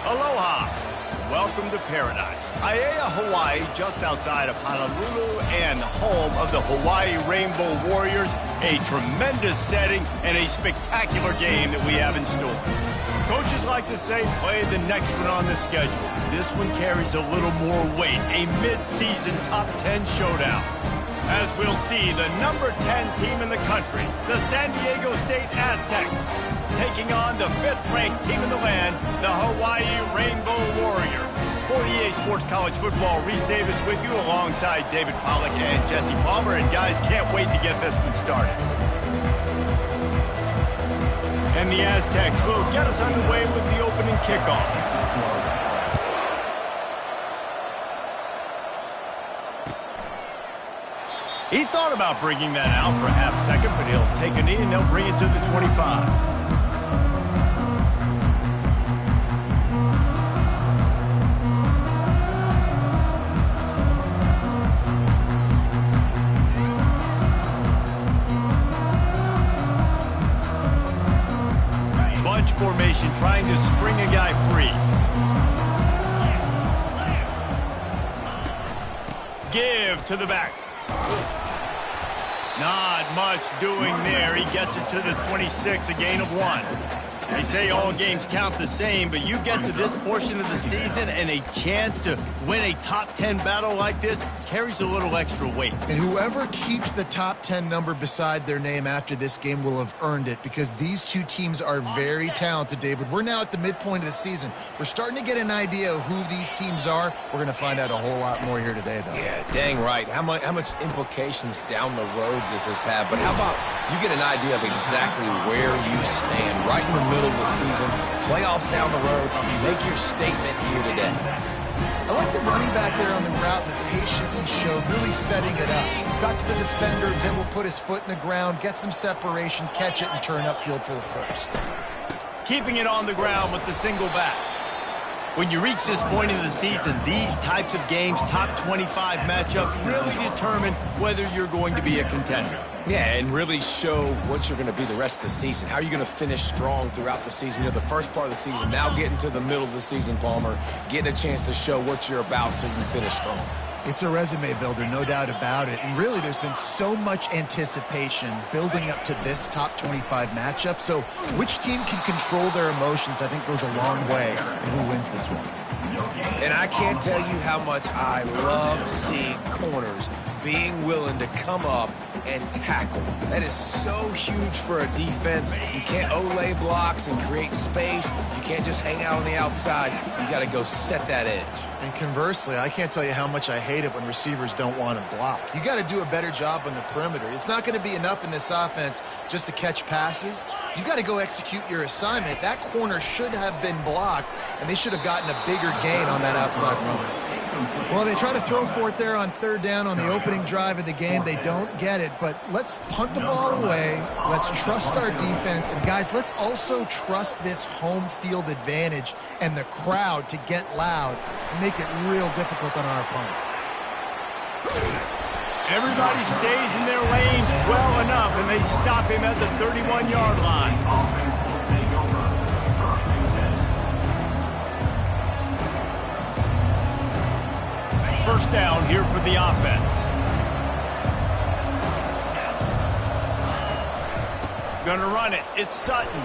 Aloha! Welcome to paradise. Aiea, Hawaii, just outside of Honolulu and home of the Hawaii Rainbow Warriors. A tremendous setting and a spectacular game that we have in store. Coaches like to say, play the next one on the schedule. This one carries a little more weight, a mid-season top 10 showdown. As we'll see, the number 10 team in the country, the San Diego State Aztecs, taking on the 5th-ranked team in the land, the Hawaii Rainbow Warriors. For EA Sports College Football, Reese Davis with you alongside David Pollack and Jesse Palmer. And guys, can't wait to get this one started. And the Aztecs will get us underway with the opening kickoff. He thought about bringing that out for a half second, but he'll take a knee and they'll bring it to the 25. Bunch formation, trying to spring a guy free. Give to the back. Not much doing there. He gets it to the 26, a gain of 1. They say all games count the same, but you get to this portion of the season and a chance to win a top 10 battle like this carries a little extra weight. And whoever keeps the top 10 number beside their name after this game will have earned it, because these two teams are very talented, David. We're now at the midpoint of the season. We're starting to get an idea of who these teams are. We're going to find out a whole lot more here today, though. Yeah, dang right. How much implications down the road does this have? But how about you get an idea of exactly where you stand right in the middle of the season, playoffs down the road, make your statement here today. I like the running back there on the route and the patience he showed, really setting it up. Got to the defender, was able to put his foot in the ground, get some separation, catch it, and turn upfield for the first. Keeping it on the ground with the single back. When you reach this point in the season, these types of games, top 25 matchups, really determine whether you're going to be a contender. Yeah, and really show what you're going to be the rest of the season. How are you going to finish strong throughout the season? You know, the first part of the season, now getting to the middle of the season, Palmer, getting a chance to show what you're about so you can finish strong. It's a resume builder, no doubt about it. And really, there's been so much anticipation building up to this top 25 matchup. So which team can control their emotions, I think, goes a long way in who wins this one. And I can't tell you how much I love seeing corners being willing to come up and tackle. That is so huge for a defense. You can't Olay blocks and create space. You can't just hang out on the outside. You got to go set that edge. And conversely, I can't tell you how much I hate it when receivers don't want to block. You got to do a better job on the perimeter. It's not going to be enough in this offense just to catch passes. You've got to go execute your assignment. That corner should have been blocked, and they should have gotten a bigger gain on that outside run. Well, they try to throw for it there on third down on the opening drive of the game. They don't get it, but let's punt the ball away. Let's trust our defense. And, guys, let's also trust this home field advantage and the crowd to get loud and make it real difficult on our opponent. Everybody stays in their lanes well enough, and they stop him at the 31-yard line. First down here for the offense. Gonna run it. It's Sutton.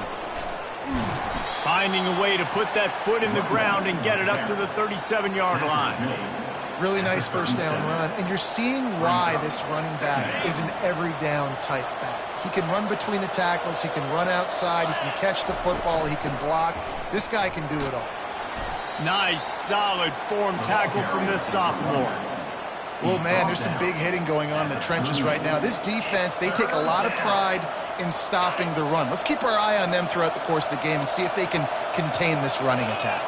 Finding a way to put that foot in the ground and get it up to the 37-yard line. Really nice first down run. And you're seeing why this running back is an every down type back. He can run between the tackles. He can run outside. He can catch the football. He can block. This guy can do it all. Nice, solid form tackle from this sophomore. Well, man, there's some big hitting going on in the trenches right now. This defense, they take a lot of pride in stopping the run. Let's keep our eye on them throughout the course of the game and see if they can contain this running attack.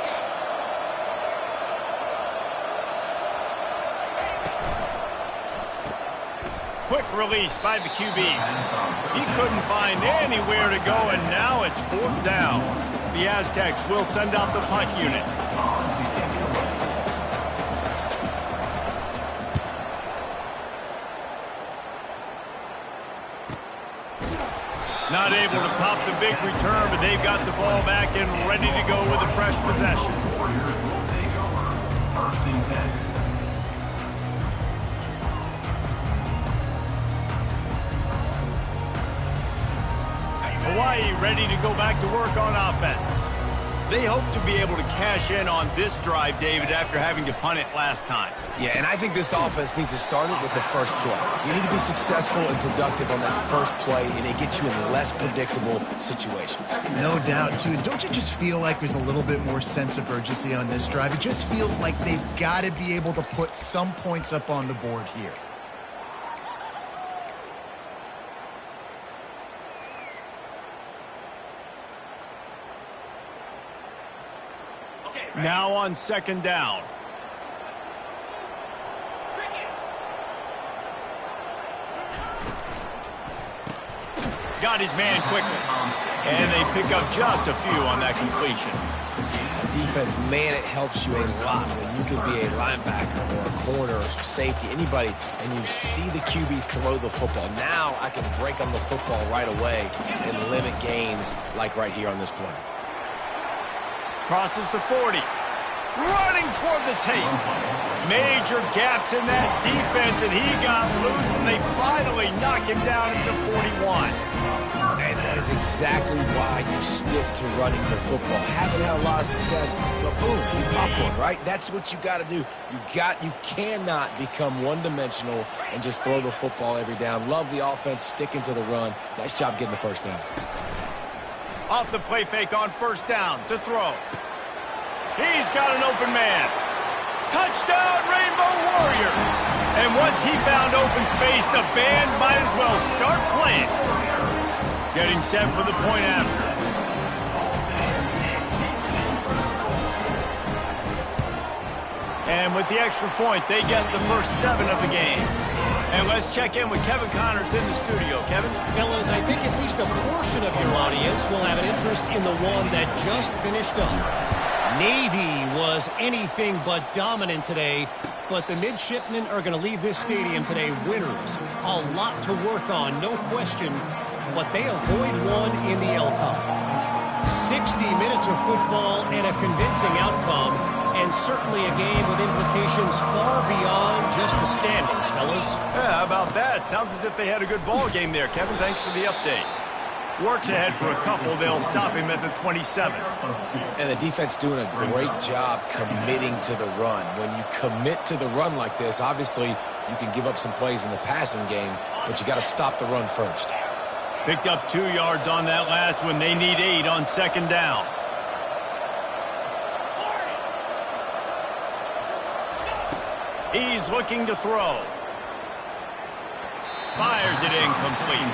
Quick release by the QB. He couldn't find anywhere to go, and now it's fourth down. The Aztecs will send out the punt unit. Not able to pop the big return, but they've got the ball back and ready to go with a fresh possession. Hawaii ready to go back to work on offense. They hope to be able to cash in on this drive, David, after having to punt it last time. Yeah, and I think this offense needs to start it with the first play. You need to be successful and productive on that first play, and it gets you in less predictable situations. No doubt, too. Don't you just feel like there's a little bit more sense of urgency on this drive? It just feels like they've got to be able to put some points up on the board here. Now on second down. Got his man quickly. And they pick up just a few on that completion. Defense, man, it helps you a lot when you can be a linebacker or a corner or safety, anybody, and you see the QB throw the football. Now I can break on the football right away and limit gains like right here on this play. Crosses to 40. Running toward the tape. Major gaps in that defense, and he got loose, and they finally knock him down at the 41. And that is exactly why you stick to running the football. Haven't had a lot of success, but boom, you pop one, right? That's what you got to do. You cannot become one-dimensional and just throw the football every down. Love the offense, sticking to the run. Nice job getting the first down. Off the play fake on first down to throw. He's got an open man. Touchdown, Rainbow Warriors! And once he found open space, the band might as well start playing. Getting set for the point after. And with the extra point, they get the first 7 of the game. And let's check in with Kevin Connors in the studio. Kevin? Fellas, I think at least a portion of your audience will have an interest in the one that just finished up. Navy was anything but dominant today, but the midshipmen are going to leave this stadium today winners. A lot to work on, no question, but they avoid one in the L-Cup. 60 minutes of football and a convincing outcome, and certainly a game with implications far beyond just the standings, fellas. Yeah, how about that? Sounds as if they had a good ball game there. Kevin, thanks for the update. Works ahead for a couple. They'll stop him at the 27. And the defense doing a great job committing to the run. When you commit to the run like this, obviously you can give up some plays in the passing game, but you got to stop the run first. Picked up 2 yards on that last one. They need 8 on second down. He's looking to throw. Fires it incomplete.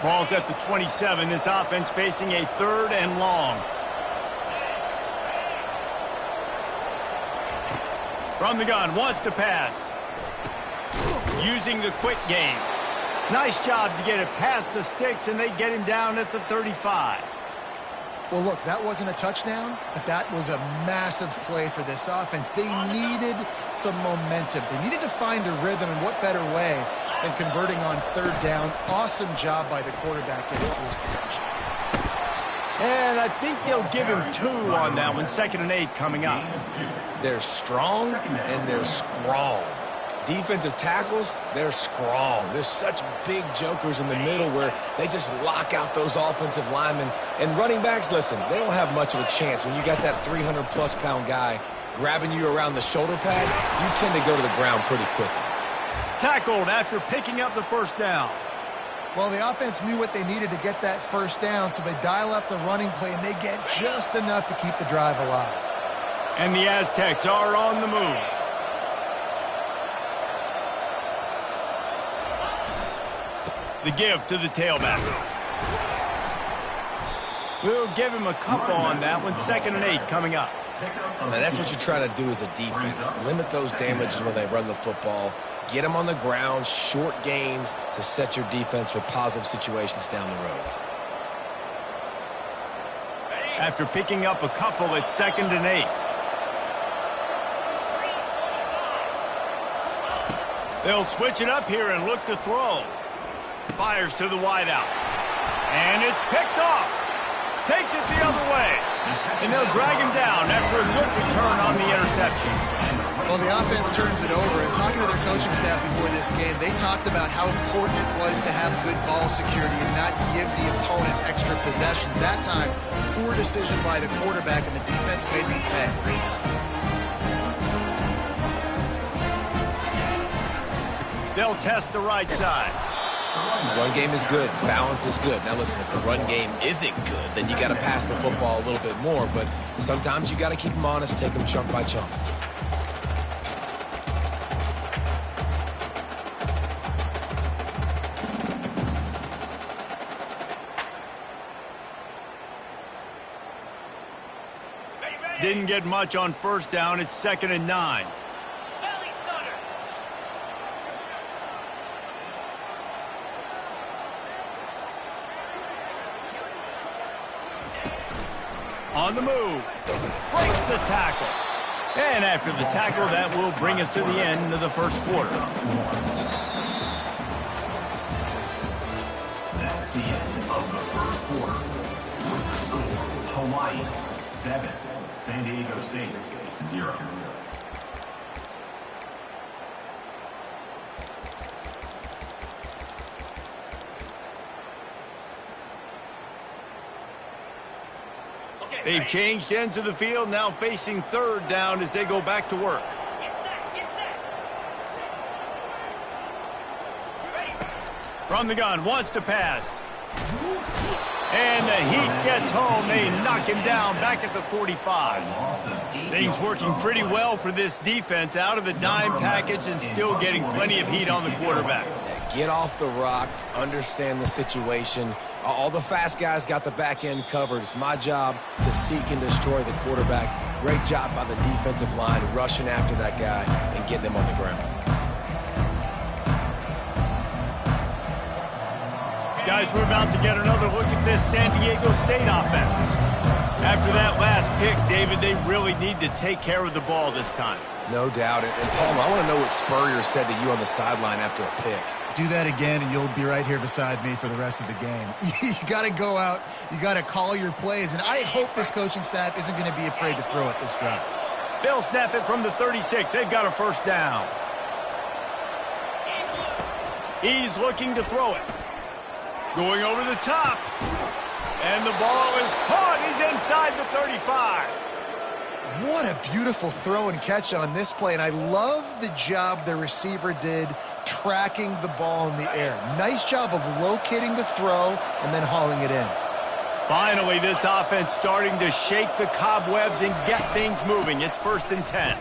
Ball's at the 27. This offense facing a 3rd and long. From the gun, wants to pass. Using the quick game. Nice job to get it past the sticks, and they get him down at the 35. Well, look, that wasn't a touchdown, but that was a massive play for this offense. They needed some momentum. They needed to find a rhythm, and what better way than converting on 3rd down. Awesome job by the quarterback getting through his position. And I think they'll give him 2 on that one. 2nd and 8 coming up. They're strong and they're strong. Defensive tackles, they're strong. There's such big jokers in the middle where they just lock out those offensive linemen. And running backs, listen, they don't have much of a chance. When you got that 300-plus pound guy grabbing you around the shoulder pad, you tend to go to the ground pretty quickly. Tackled after picking up the first down. Well, the offense knew what they needed to get that first down, so they dial up the running play, and they get just enough to keep the drive alive. And the Aztecs are on the move. The give to the tailback. We'll give him a couple on that one. 2nd and 8 coming up. Now that's what you're trying to do as a defense. Limit those damages when they run the football. Get them on the ground, short gains to set your defense for positive situations down the road. After picking up a couple, it's 2nd and 8. They'll switch it up here and look to throw. Fires to the wideout. And it's picked off. Takes it the other way. And they'll drag him down after a good return on the interception. Well, the offense turns it over, and talking to their coaching staff before this game, they talked about how important it was to have good ball security and not give the opponent extra possessions. That time, poor decision by the quarterback, and the defense made them pay. They'll test the right side. The run game is good. Balance is good. Now listen, if the run game isn't good, then you got to pass the football a little bit more. But sometimes you got to keep them honest, take them chunk by chunk. Didn't get much on first down. It's 2nd and 9. On the move. Breaks the tackle. And after the tackle, that will bring us to the end of the first quarter. That's the end of the first quarter. With the score, Hawaii 7, San Diego State 0. They've changed ends of the field, now facing 3rd down as they go back to work. From the gun, wants to pass. And the heat gets home. They knock him down back at the 45. Things working pretty well for this defense, out of the dime package and still getting plenty of heat on the quarterback. Get off the rock, understand the situation. All the fast guys got the back end covered. It's my job to seek and destroy the quarterback. Great job by the defensive line rushing after that guy and getting him on the ground. Guys, we're about to get another look at this San Diego State offense. After that last pick, David, they really need to take care of the ball this time. No doubt. And Paul, I want to know what Spurrier said to you on the sideline after a pick. Do that again, and you'll be right here beside me for the rest of the game. You got to go out. You got to call your plays, and I hope this coaching staff isn't going to be afraid to throw it this drive. They'll snap it from the 36. They've got a first down. He's looking to throw it. Going over the top. And the ball is caught. He's inside the 35. What a beautiful throw and catch on this play, and I love the job the receiver did tracking the ball in the air. Nice job of locating the throw and then hauling it in. Finally, this offense starting to shake the cobwebs and get things moving. It's 1st and 10.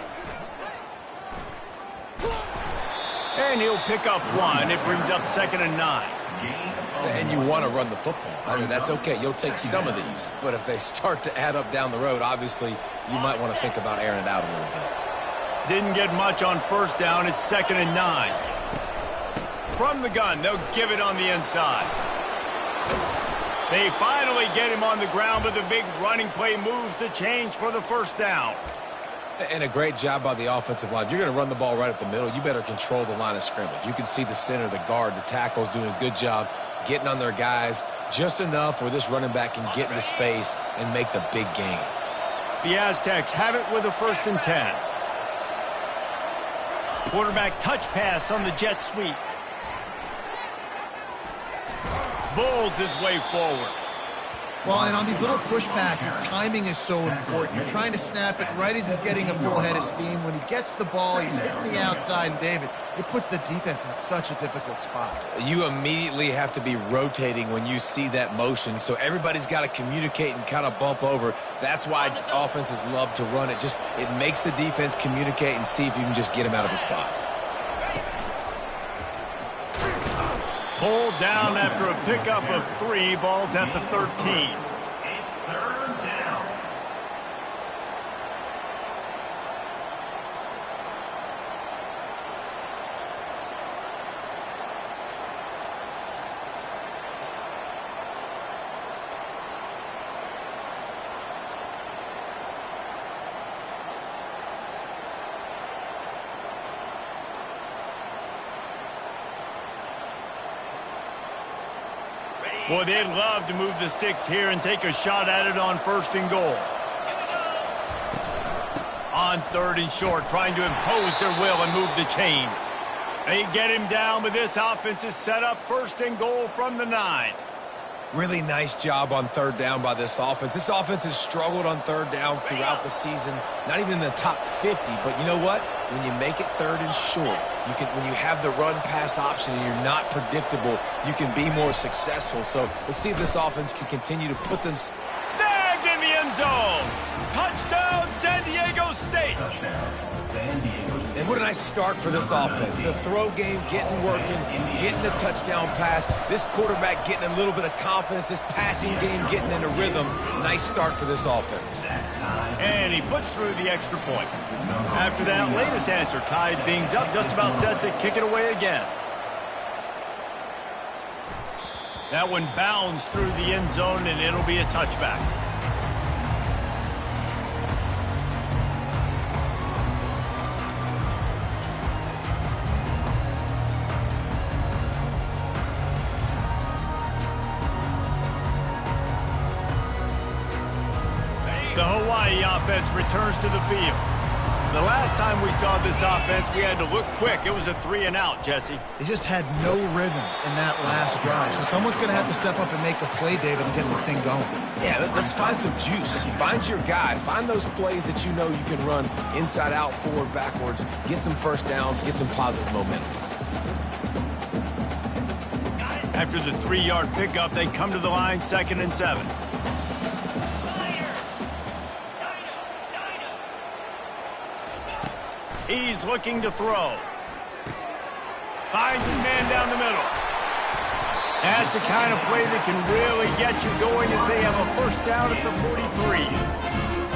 And he'll pick up 1. It brings up 2nd and 9. And you want to run the football. I mean, that's okay. You'll take some of these. But if they start to add up down the road, obviously, you might want to think about airing it out a little bit. Didn't get much on first down. It's 2nd and 9. From the gun, they'll give it on the inside. They finally get him on the ground, but the big running play moves the change for the first down. And a great job by the offensive line. If you're going to run the ball right up the middle, you better control the line of scrimmage. You can see the center, the guard, the tackles doing a good job getting on their guys just enough where this running back can get into space and make the big gain. The Aztecs have it with a 1st and 10. Quarterback touch pass on the jet sweep. Bulls his way forward. Well, and on these little push passes, timing is so important. You're trying to snap it right as he's getting a full head of steam. When he gets the ball, he's hitting the outside, and David, it puts the defense in such a difficult spot. You immediately have to be rotating when you see that motion, so everybody's got to communicate and kind of bump over. That's why offenses love to run it. It makes the defense communicate and see if you can just get him out of a spot. Pulled down after a pickup of 3. Ball's at the 13. It's 3rd down. Boy, they'd love to move the sticks here and take a shot at it on 1st and goal. On 3rd and short, trying to impose their will and move the chains. They get him down, but this offense is set up 1st and goal from the 9. Really nice job on 3rd down by this offense. This offense has struggled on 3rd downs throughout the season. Not even in the top 50, but you know what? When you make it 3rd and short, when you have the run-pass option and you're not predictable, you can be more successful. So let's see if this offense can continue to put them... Snagged in the end zone. Touchdown, San Diego State. Touchdown, San Diego State. And what a nice start for this offense. The throw game getting working, getting the touchdown pass. This quarterback getting a little bit of confidence. This passing game getting into rhythm. Nice start for this offense. And he puts through the extra point. After that latest answer tied things up, just about set to kick it away again. That one bounds through the end zone, and it'll be a touchback. The Hawaii offense returns to the field. The last time we saw this offense, we had to look quick. It was a 3-and-out, Jesse. They just had no rhythm in that last drive. So someone's going to have to step up and make a play, David, and get this thing going. Yeah, let's find some juice. Find your guy. Find those plays that you know you can run inside out, forward, backwards. Get some 1st downs. Get some positive momentum. After the 3-yard pickup, they come to the line 2nd and 7. He's looking to throw. Finds his man down the middle. That's the kind of play that can really get you going as they have a 1st down at the 43.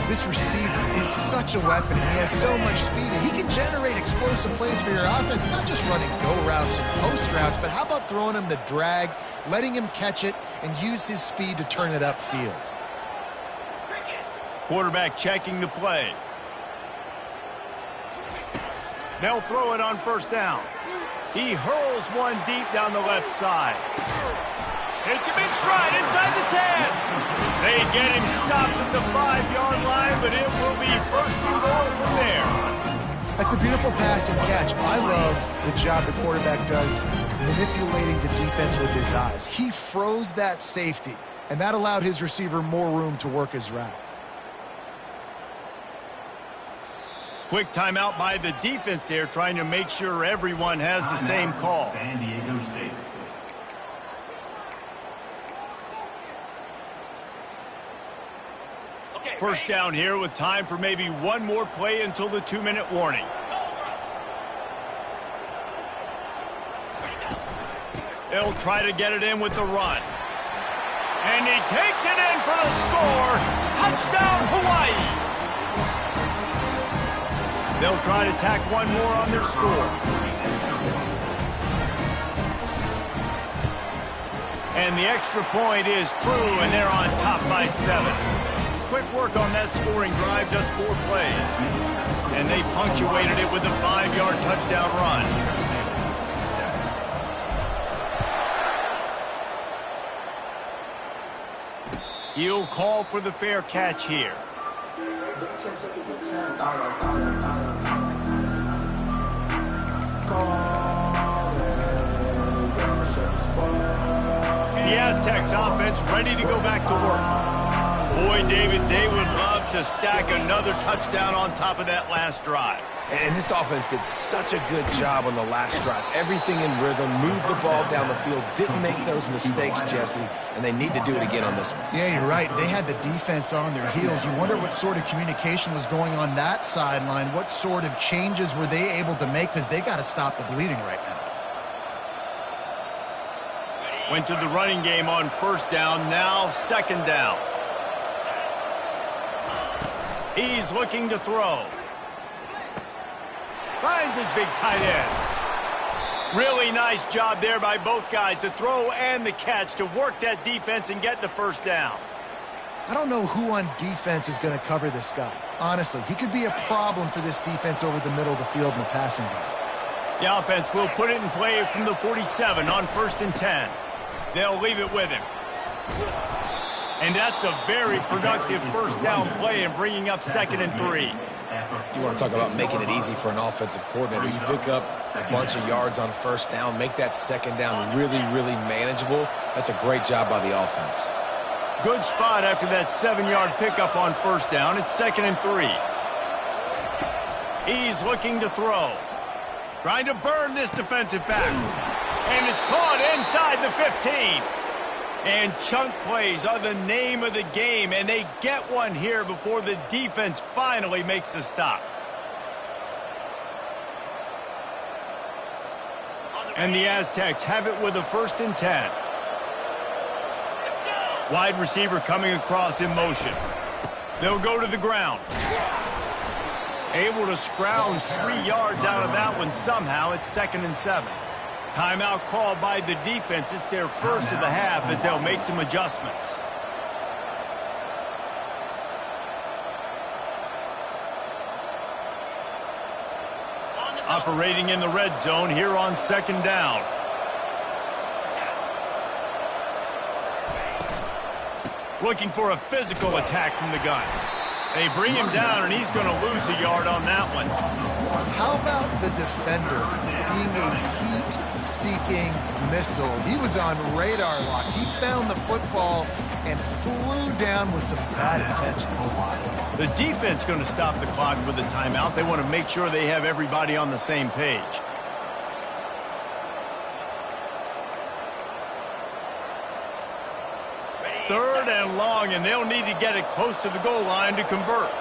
This receiver is such a weapon. He has so much speed, and he can generate explosive plays for your offense, not just running go routes and post routes, but how about throwing him the drag, letting him catch it, and use his speed to turn it upfield. Quarterback checking the play. They'll throw it on 1st down. He hurls one deep down the left side. Hits him in stride inside the 10. They get him stopped at the 5-yard line, but it will be 1st and goal from there. That's a beautiful pass and catch. I love the job the quarterback does manipulating the defense with his eyes. He froze that safety, and that allowed his receiver more room to work his route. Quick timeout by the defense there, trying to make sure everyone has the same call. San Diego State. First down here with time for maybe one more play until the 2-minute warning. They'll try to get it in with the run. And he takes it in for the score. Touchdown, Hawaii. They'll try to tack one more on their score. And the extra point is true, and they're on top by 7. Quick work on that scoring drive, just 4 plays. And they punctuated it with a 5-yard touchdown run. He'll call for the fair catch here. The Aztecs offense ready to go back to work. Boy, David, they would love to stack another touchdown on top of that last drive. And this offense did such a good job on the last drive. Everything in rhythm, moved the ball down the field, didn't make those mistakes, Jesse, and they need to do it again on this one. Yeah, you're right. They had the defense on their heels. You wonder what sort of communication was going on that sideline. What sort of changes were they able to make, because they got to stop the bleeding right now. Went to the running game on 1st down, now 2nd down. He's looking to throw. Finds his big tight end. Really nice job there by both guys, the throw and the catch, to work that defense and get the 1st down. I don't know who on defense is going to cover this guy. Honestly, he could be a problem for this defense over the middle of the field in the passing game. The offense will put it in play from the 47 on 1st and 10. They'll leave it with him. And that's a very productive first down play and bringing up 2nd and 3. You want to talk about making it easy for an offensive coordinator. You pick up a bunch of yards on first down, make that second down really, really manageable. That's a great job by the offense. Good spot after that 7-yard pickup on first down. It's 2nd and 3. He's looking to throw. Trying to burn this defensive back. And it's caught inside the 15. And chunk plays are the name of the game, and they get one here before the defense finally makes a stop. And the Aztecs have it with a 1st and 10. Wide receiver coming across in motion. They'll go to the ground. Able to scrounge 3 yards out of that one somehow. It's 2nd and 7. Timeout called by the defense. It's their first of the half as they'll make some adjustments. Operating in the red zone here on 2nd down. Looking for a physical attack from the gun. They bring him down, and he's going to lose a yard on that one. How about the defender being a heat-seeking missile? He was on radar lock. He found the football and flew down with some bad intentions. The defense going to stop the clock with a timeout. They want to make sure they have everybody on the same page. Third and long, and they'll need to get it close to the goal line to convert.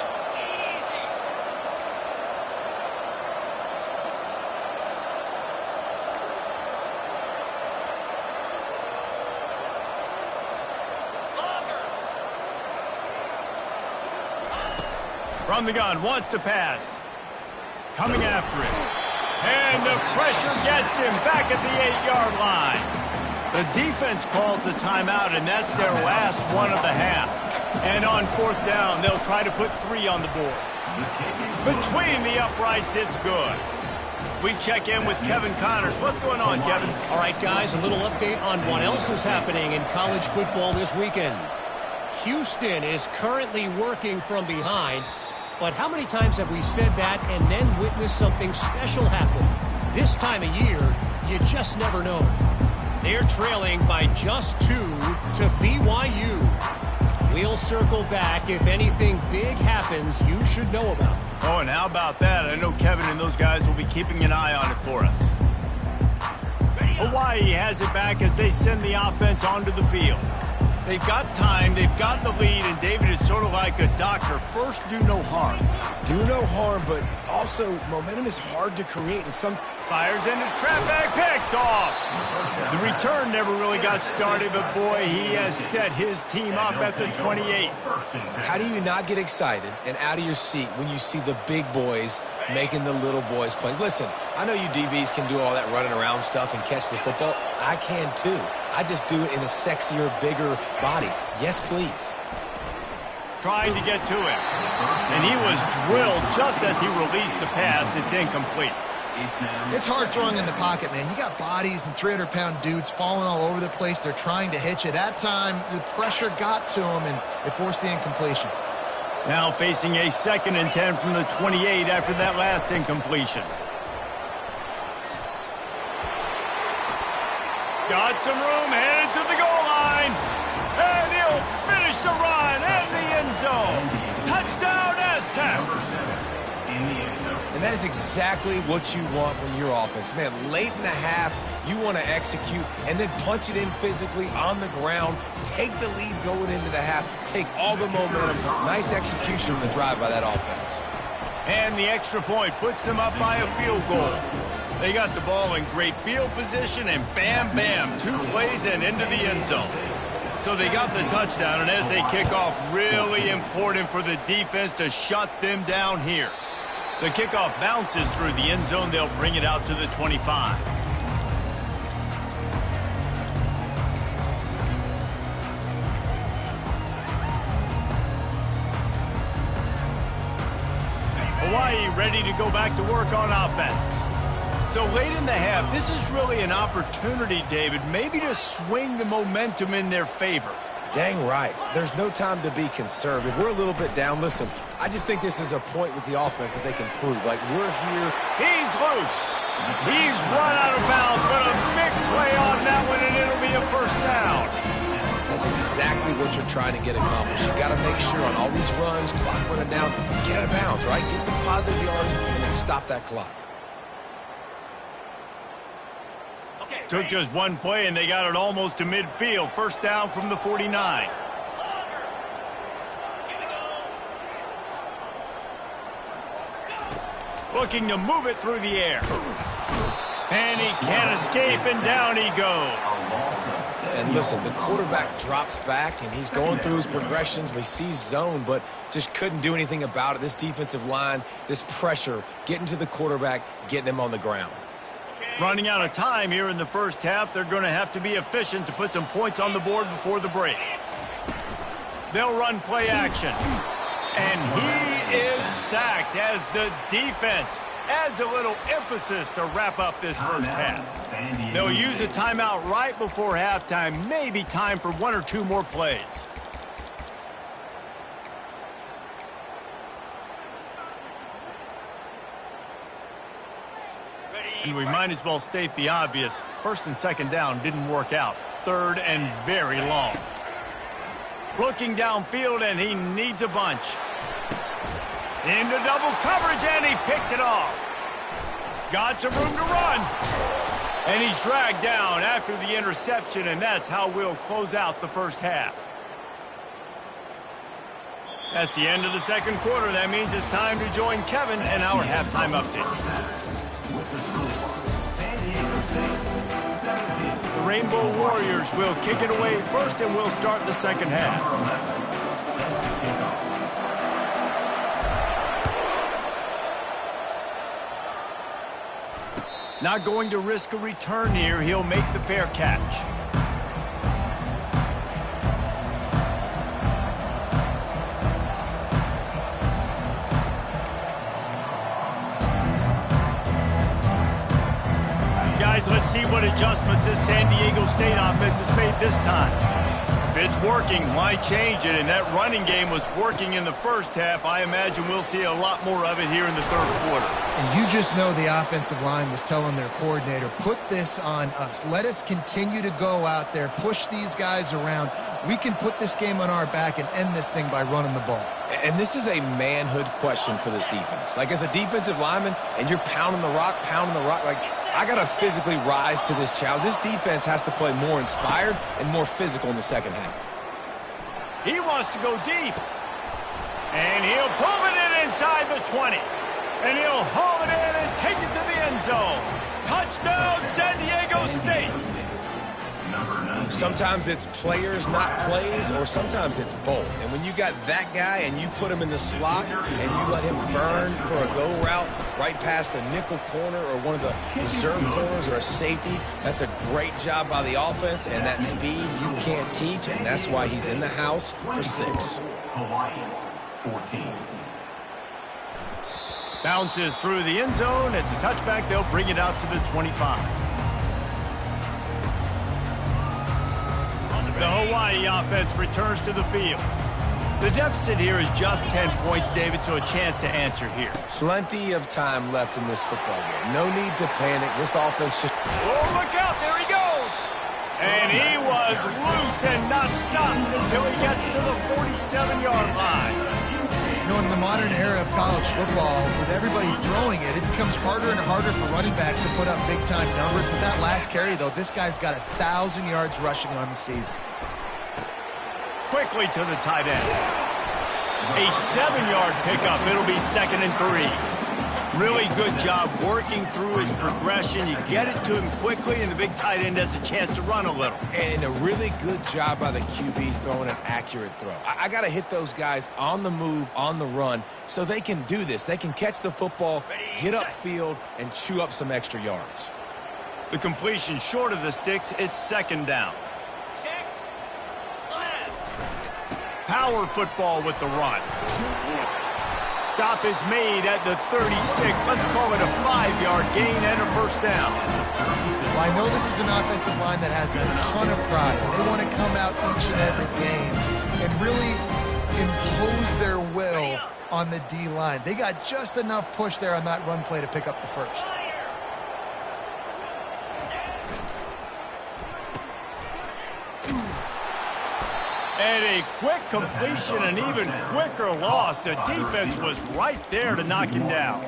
From the gun, wants to pass. Coming after it. And the pressure gets him back at the 8-yard line. The defense calls the timeout, and that's their last one of the half. And on 4th down, they'll try to put 3 on the board. Between the uprights, it's good. We check in with Kevin Connors. What's going on, Kevin? All right, guys, a little update on what else is happening in college football this weekend. Houston is currently working from behind, but how many times have we said that and then witnessed something special happen? This time of year, you just never know. They're trailing by just 2 to BYU. We'll circle back if anything big happens you should know about. Oh, and how about that? I know Kevin and those guys will be keeping an eye on it for us. Hawaii has it back as they send the offense onto the field. They've got time, they've got the lead, and David, it's sort of like a doctor. First, do no harm. Do no harm, but also momentum is hard to create, and some fires into traffic, picked off. The return never really got started, but boy, he has set his team up at the 28. How do you not get excited and out of your seat when you see the big boys making the little boys play? Listen, I know you DBs can do all that running around stuff and catch the football. I can too. I just do it in a sexier, bigger body. Yes, please. Trying to get to him. And he was drilled just as he released the pass. It's incomplete. It's hard throwing in the pocket, man. You got bodies and 300-pound dudes falling all over the place. They're trying to hit you. That time, the pressure got to him, and it forced the incompletion. Now facing a 2nd and 10 from the 28 after that last incompletion. Got some room, headed to the goal line. And he'll finish the run and the end zone. Touchdown, Aztecs. And that is exactly what you want from your offense. Man, late in the half, you want to execute and then punch it in physically on the ground. Take the lead going into the half. Take all the momentum. Nice execution on the drive by that offense. And the extra point puts them up by a field goal. They got the ball in great field position, and bam, bam, 2 plays and into the end zone. So they got the touchdown, and as they kick off, really important for the defense to shut them down here. The kickoff bounces through the end zone. They'll bring it out to the 25. Hawaii ready to go back to work on offense. So late in the half, this is really an opportunity, David, maybe to swing the momentum in their favor. Dang right. There's no time to be conservative. We're a little bit down. Listen, I just think this is a point with the offense that they can prove. Like, we're here. He's loose. He's run out of bounds, but a big play on that one, and it'll be a first down. That's exactly what you're trying to get accomplished. You got to make sure on all these runs, clock running down, get out of bounds, right? Get some positive yards and then stop that clock. Took just one play, and they got it almost to midfield. First down from the 49. Looking to move it through the air. And he can't escape, and down he goes. And listen, the quarterback drops back, and he's going through his progressions. We see zone, but just couldn't do anything about it. This defensive line, this pressure, getting to the quarterback, getting him on the ground. Running out of time here in the first half. They're going to have to be efficient to put some points on the board before the break. They'll run play action. And he is sacked as the defense adds a little emphasis to wrap up this first half. They'll use a timeout right before halftime. Maybe time for one or two more plays. And we might as well state the obvious. First and second down didn't work out. Third and very long. Looking downfield, and he needs a bunch. Into double coverage, and he picked it off. Got some room to run. And he's dragged down after the interception, and that's how we'll close out the first half. That's the end of the second quarter. That means it's time to join Kevin and our halftime update. The Rainbow Warriors will kick it away first, and we'll start the second half. Not going to risk a return here. He'll make the fair catch. Guys, let's see what adjustments this San Diego State offense has made this time. If it's working, why change it? And that running game was working in the first half. I imagine we'll see a lot more of it here in the third quarter. And you just know the offensive line was telling their coordinator, put this on us. Let us continue to go out there, push these guys around. We can put this game on our back and end this thing by running the ball. And this is a manhood question for this defense. Like, as a defensive lineman, and you're pounding the rock, like, I got to physically rise to this challenge. This defense has to play more inspired and more physical in the second half. He wants to go deep. And he'll pull it in inside the 20. And he'll haul it in and take it to the end zone. Touchdown, San Diego State. Sometimes it's players, not plays, or sometimes it's both. And when you got that guy and you put him in the slot and you let him burn for a go route right past a nickel corner or one of the reserve corners or a safety, that's a great job by the offense, and that speed you can't teach, and that's why he's in the house for 6. Hawaii, 14. Bounces through the end zone. It's a touchback. They'll bring it out to the 25. The Hawaii offense returns to the field. The deficit here is just 10 points, David, so a chance to answer here. Plenty of time left in this football game. No need to panic. This offense just... Oh, look out. There he goes. And he was loose and not stopped until he gets to the 47-yard line. You know, in the modern era of college football, with everybody throwing it, it becomes harder and harder for running backs to put up big-time numbers. With that last carry, though, this guy's got 1,000 yards rushing on the season. Quickly to the tight end. A 7-yard pickup. It'll be 2nd and 3. Really good job working through his progression. You get it to him quickly, and the big tight end has a chance to run a little. And a really good job by the QB throwing an accurate throw. I got to hit those guys on the move, on the run, so they can do this. They can catch the football, get upfield, and chew up some extra yards. The completion short of the sticks. It's 2nd down. Power football with the run. stop is made at the 36. Let's call it a 5-yard gain and a first down. Well, I know this is an offensive line that has a ton of pride. They want to come out each and every game and really impose their will on the D-line. They got just enough push there on that run play to pick up the first. And a quick completion, an even quicker loss. The defense was right there to knock him down.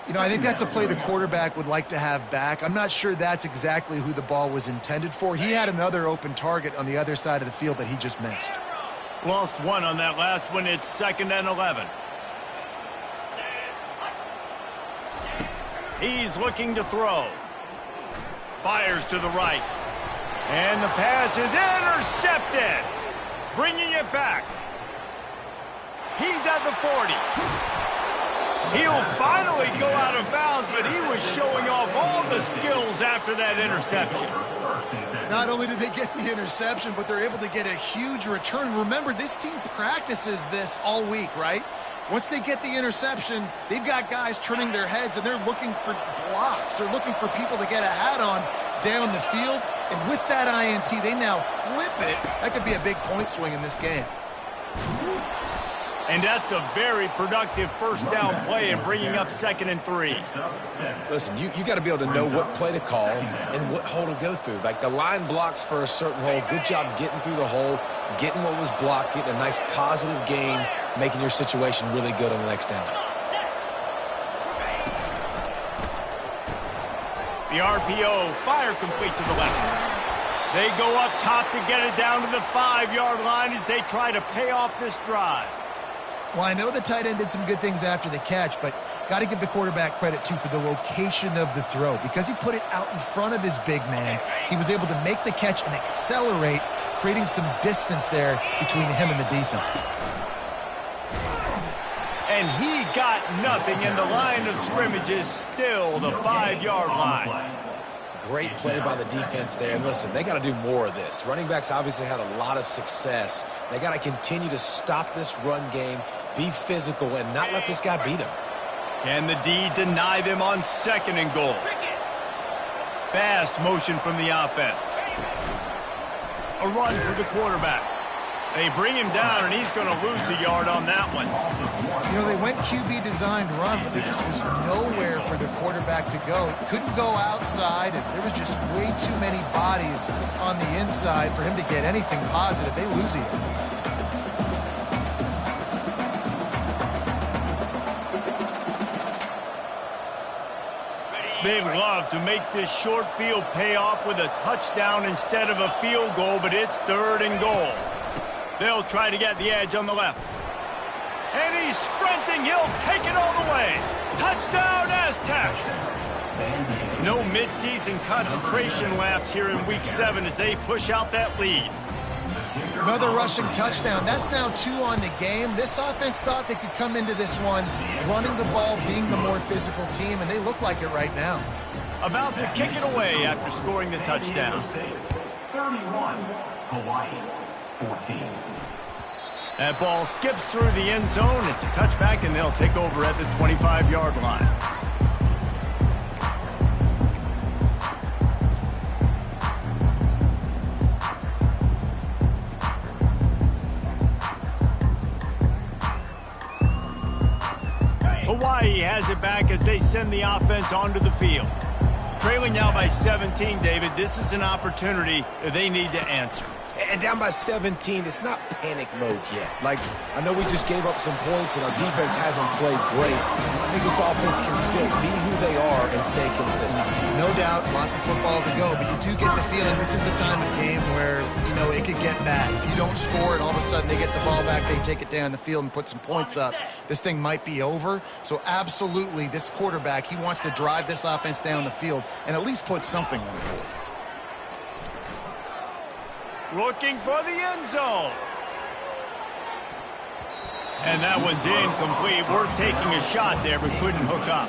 You know, I think that's a play the quarterback would like to have back. I'm not sure that's exactly who the ball was intended for. He had another open target on the other side of the field that he just missed. Lost one on that last one. It's 2nd and 11. He's looking to throw. Fires to the right. And the pass is intercepted. Bringing it back. He's at the 40. He'll finally go out of bounds, but he was showing off all the skills after that interception. Not only did they get the interception, but they're able to get a huge return. Remember, this team practices this all week, right? Once they get the interception, they've got guys turning their heads, and they're looking for blocks. They're looking for people to get a hat on down the field. And with that INT, they now flip it. That could be a big point swing in this game. And that's a very productive first down play and bringing up 2nd and 3. Listen, you got to be able to know what play to call and what hole to go through. Like the line blocks for a certain hole. Good job getting through the hole, getting what was blocked, getting a nice positive gain, making your situation really good on the next down. The RPO, fire complete to the left. They go up top to get it down to the 5-yard line as they try to pay off this drive. Well, I know the tight end did some good things after the catch, but got to give the quarterback credit, too, for the location of the throw. Because he put it out in front of his big man, he was able to make the catch and accelerate, creating some distance there between him and the defense. And he got nothing, and the line of scrimmage is still the 5-yard line. Great play by the defense there. And listen, they got to do more of this. Running backs obviously had a lot of success. They got to continue to stop this run game, be physical, and not let this guy beat them. Can the D deny them on 2nd and goal? Fast motion from the offense. A run for the quarterback. They bring him down, and he's going to lose a yard on that one. You know, they went QB designed run, but there just was nowhere for the quarterback to go. He couldn't go outside, and there was just way too many bodies on the inside for him to get anything positive. They lose it. They'd love to make this short field pay off with a touchdown instead of a field goal, but it's 3rd and goal. They'll try to get the edge on the left. And he's sprinting. He'll take it all the way. Touchdown, Aztecs. No midseason concentration laps here in Week 7 as they push out that lead. Another rushing touchdown. That's now 2 on the game. This offense thought they could come into this one running the ball, being the more physical team, and they look like it right now. About to kick it away after scoring the touchdown. 31, Hawaii, 14. That ball skips through the end zone. It's a touchback, and they'll take over at the 25-yard line. Hawaii has it back as they send the offense onto the field. Trailing now by 17, David. This is an opportunity that they need to answer. And down by 17, it's not panic mode yet. Like, I know we just gave up some points and our defense hasn't played great. I think this offense can still be who they are and stay consistent. No doubt, lots of football to go, but you do get the feeling this is the time of game where, you know, it could get bad. If you don't score and all of a sudden they get the ball back, they take it down the field and put some points up, this thing might be over. So absolutely, this quarterback, he wants to drive this offense down the field and at least put something on the board. Looking for the end zone. And that one's incomplete. We're taking a shot there, but couldn't hook up.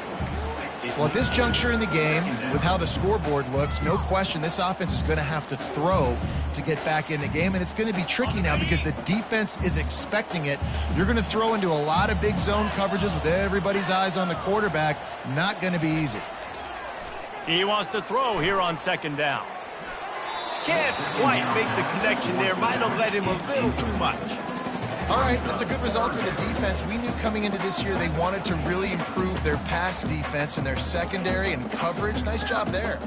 Well, at this juncture in the game, with how the scoreboard looks, no question this offense is going to have to throw to get back in the game, and it's going to be tricky now because the defense is expecting it. You're going to throw into a lot of big zone coverages with everybody's eyes on the quarterback. Not going to be easy. He wants to throw here on second down. Can't quite make the connection there. Might have led him a little too much. All right, that's a good result for the defense. We knew coming into this year they wanted to really improve their pass defense and their secondary and coverage. Nice job there.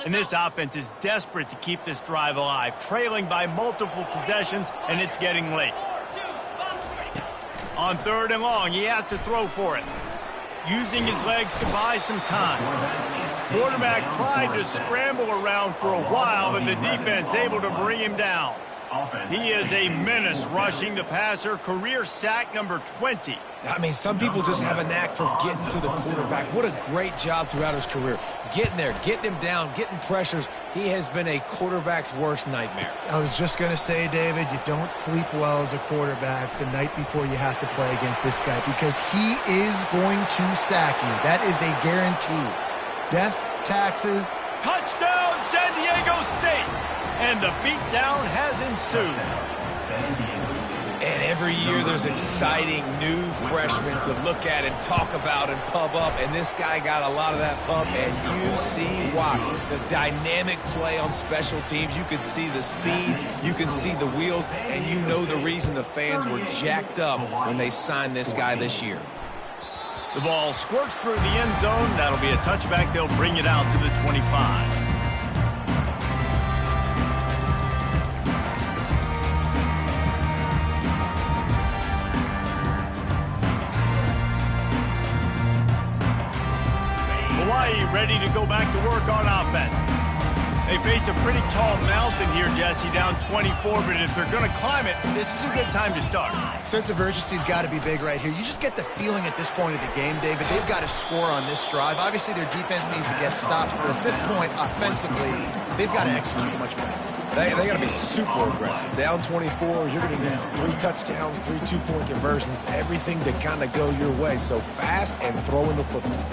And this offense is desperate to keep this drive alive, trailing by multiple possessions, and it's getting late. On third and long, he has to throw for it. Using his legs to buy some time. Quarterback tried to scramble around for a while, but the defense able to bring him down. He is a menace rushing the passer, career sack number 20. I mean, some people just have a knack for getting to the quarterback. What a great job throughout his career. Getting there, getting him down, getting pressures. He has been a quarterback's worst nightmare. I was just going to say, David, you don't sleep well as a quarterback the night before you have to play against this guy because he is going to sack you. That is a guarantee. Death, taxes. Touchdown, San Diego State! And the beatdown has ensued. And every year there's exciting new freshmen to look at and talk about and pub up. And this guy got a lot of that pub, and you see why. The dynamic play on special teams. You can see the speed. You can see the wheels. And you know the reason the fans were jacked up when they signed this guy this year. The ball squirts through the end zone. That'll be a touchback. They'll bring it out to the 25. Ready to go back to work on offense. They face a pretty tall mountain here, Jesse, down 24, but if they're going to climb it, this is a good time to start. Sense of urgency's got to be big right here. You just get the feeling at this point of the game, David, they've got to score on this drive. Obviously, their defense needs to get stops, but at this point, offensively, they've got to execute much better. They got to be super aggressive. Down 24, you're going to need 3 touchdowns, 3 two-point conversions, everything to kind of go your way. So fast and throwing the football.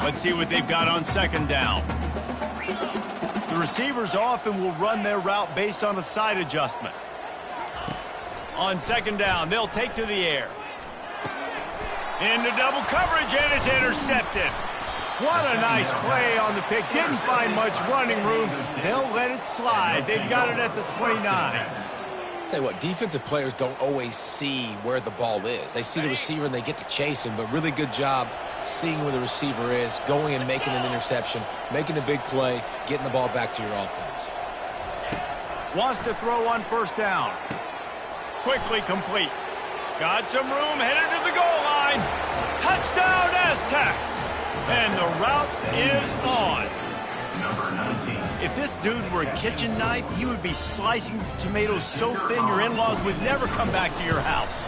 Let's see what they've got on second down. The receivers often will run their route based on a side adjustment. On second down, they'll take to the air. Into double coverage, and it's intercepted. What a nice play on the pick. Didn't find much running room. They'll let it slide. They've got it at the 29. Tell you what, defensive players don't always see where the ball is. They see the receiver and they get to chase him, but really good job seeing where the receiver is, going and making an interception, making a big play, getting the ball back to your offense. Wants to throw on first down. Quickly complete. Got some room, headed to the goal line. Touchdown, Aztecs! And the route is on. Number 19. If this dude were a kitchen knife, he would be slicing tomatoes so thin your in-laws would never come back to your house.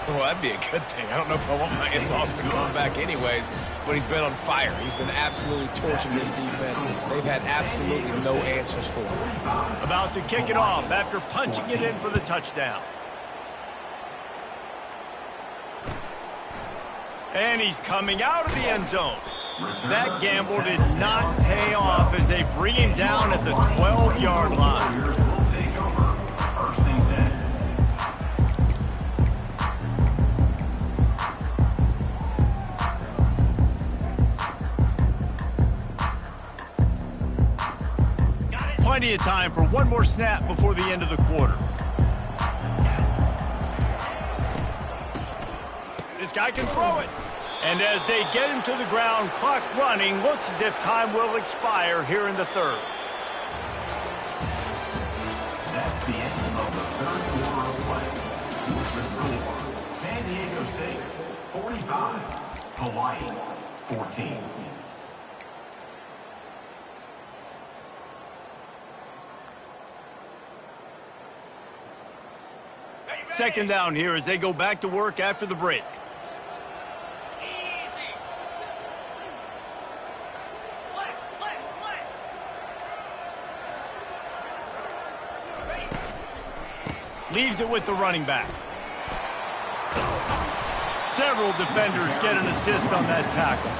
Well, that'd be a good thing. I don't know if I want my in-laws to come back anyways, but he's been on fire. He's been absolutely torching this defense. They've had absolutely no answers for him. About to kick it off after punching it in for the touchdown. And he's coming out of the end zone. That gamble did not pay off as they bring him down at the 12-yard line. First things in. Plenty of time for one more snap before the end of the quarter. This guy can throw it. And as they get him to the ground, clock running, looks as if time will expire here in the third. That's the end of the third quarter of play. With the score, San Diego State 45, Hawaii 14. Second down here as they go back to work after the break. Leaves it with the running back. Several defenders get an assist on that tackle.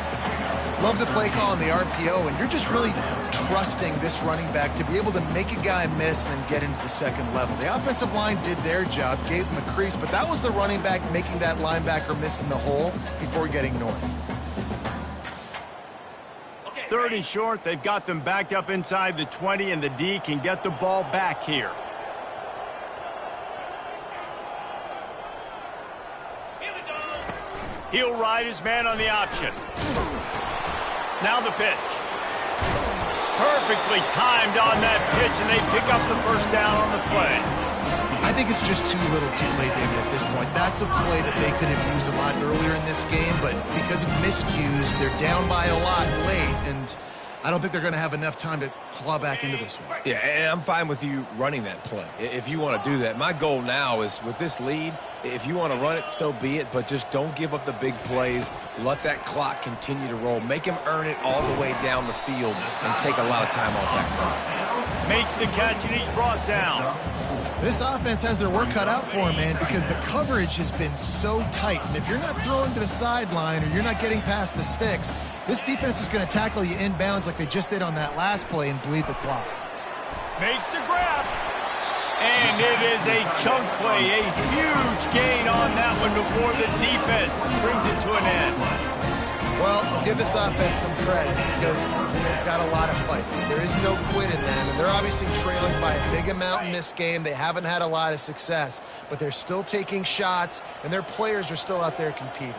Love the play call on the RPO, and you're just really trusting this running back to be able to make a guy miss and then get into the second level. The offensive line did their job, gave him a crease, but that was the running back making that linebacker miss in the hole before getting north. 3rd and short, they've got them backed up inside the 20, and the D can get the ball back here. He'll ride his man on the option. Now the pitch. Perfectly timed on that pitch, and they pick up the first down on the play. I think it's just too little too late, David, at this point. That's a play that they could have used a lot earlier in this game, but because of miscues, they're down by a lot late, and I don't think they're going to have enough time to claw back into this one. Yeah, and I'm fine with you running that play if you want to do that. My goal now is with this lead, if you want to run it, so be it, but just don't give up the big plays. Let that clock continue to roll. Make him earn it all the way down the field and take a lot of time off that clock. Makes the catch, and he's brought down. This offense has their work cut out for them, man, because the coverage has been so tight. And if you're not throwing to the sideline or you're not getting past the sticks, this defense is going to tackle you inbounds like they just did on that last play and bleed the clock. Makes the grab. And it is a chunk play, a huge gain on that one before the defense brings it to an end. Well, I'll give this offense some credit because they've got a lot of fight. There is no quit in them, and they're obviously trailing by a big amount in this game. They haven't had a lot of success, but they're still taking shots, and their players are still out there competing.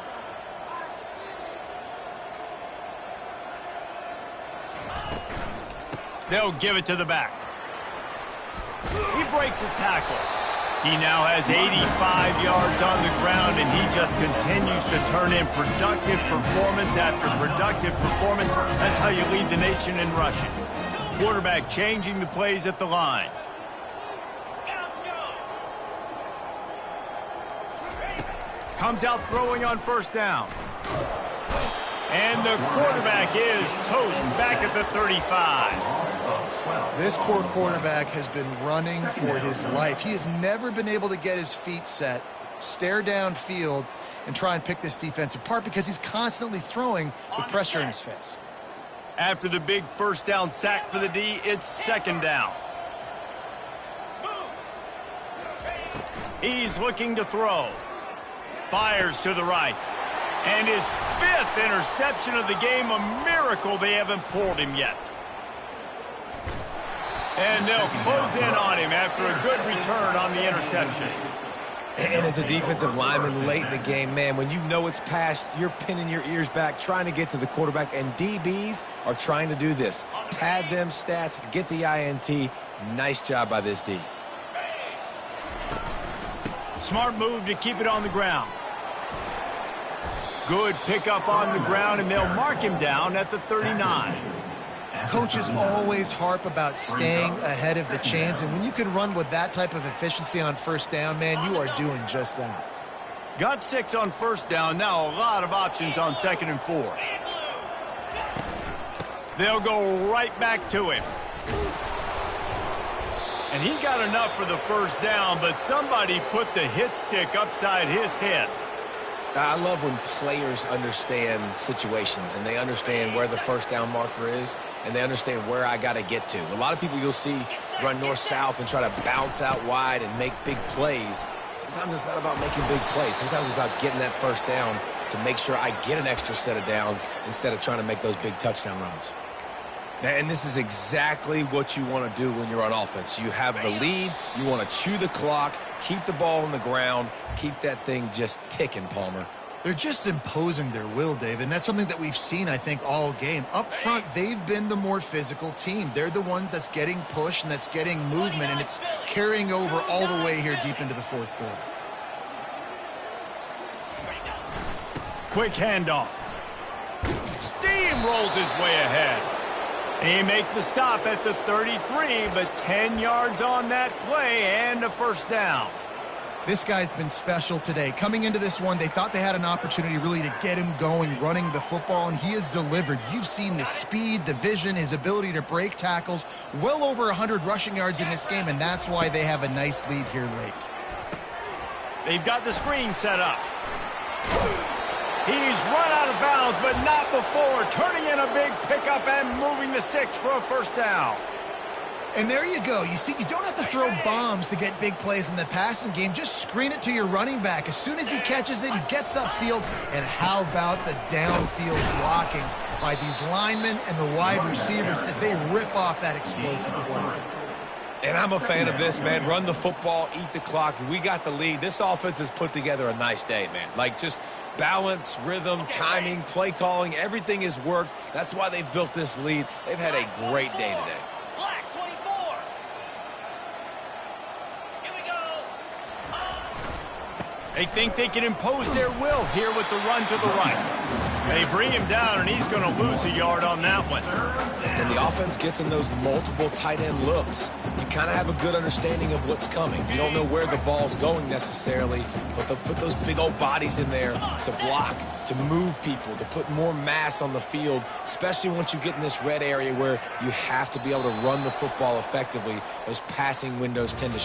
They'll give it to the back. He breaks a tackle. He now has 85 yards on the ground, and he just continues to turn in productive performance after productive performance. That's how you lead the nation in rushing. Quarterback changing the plays at the line. Comes out throwing on first down. And the quarterback is toast back at the 35. This poor quarterback has been running for his life. He has never been able to get his feet set, stare downfield, and try and pick this defense apart because he's constantly throwing with pressure in his face. After the big first down sack for the D, it's second down. He's looking to throw. Fires to the right. And his 5th interception of the game, a miracle they haven't pulled him yet. And they'll close in on him after a good return on the interception. And as a defensive lineman late in the game, man, when you know it's past, you're pinning your ears back, trying to get to the quarterback, and DBs are trying to do this. Pad them stats, get the INT. Nice job by this D. Smart move to keep it on the ground. Good pickup on the ground, and they'll mark him down at the 39. Coaches always harp about staying ahead of the chains, and when you can run with that type of efficiency on first down, man, you are doing just that. Got 6 on first down. Now a lot of options on 2nd and 4. They'll go right back to him. And he got enough for the first down, but somebody put the hit stick upside his head. I love when players understand situations and they understand where the first down marker is and they understand where I got to get to. A lot of people you'll see run north-south and try to bounce out wide and make big plays. Sometimes it's not about making big plays. Sometimes it's about getting that first down to make sure I get an extra set of downs instead of trying to make those big touchdown runs. And this is exactly what you want to do when you're on offense. You have the lead. You want to chew the clock, keep the ball on the ground, keep that thing just ticking, Palmer. They're just imposing their will, Dave, and that's something that we've seen, I think, all game. Up front, they've been the more physical team. They're the ones that's getting pushed and that's getting movement, and it's carrying over all the way here deep into the fourth quarter. Quick handoff. Steamrolls his way ahead. He makes the stop at the 33, but 10 yards on that play and a first down. This guy's been special today. Coming into this one, they thought they had an opportunity really to get him going, running the football, and he has delivered. You've seen the speed, the vision, his ability to break tackles, well over 100 rushing yards in this game, and that's why they have a nice lead here late. They've got the screen set up. He's run out of bounds, but not before turning in a big pickup and moving the sticks for a first down. And there you go. You see, you don't have to throw bombs to get big plays in the passing game. Just screen it to your running back. As soon as he catches it, he gets upfield. And how about the downfield blocking by these linemen and the wide receivers as they rip off that explosive play. And I'm a fan of this, man. Run the football, eat the clock. We got the lead. This offense has put together a nice day, man. Like, just balance, rhythm, timing, play calling, everything has worked. That's why they've built this lead. They've had a great day today. Black 24. Here we go. They think they can impose their will here with the run to the right. They bring him down, and he's going to lose a yard on that one. And the offense gets in those multiple tight end looks. You kind of have a good understanding of what's coming. You don't know where the ball's going necessarily, but they'll put those big old bodies in there to block, to move people, to put more mass on the field, especially once you get in this red area where you have to be able to run the football effectively. Those passing windows tend to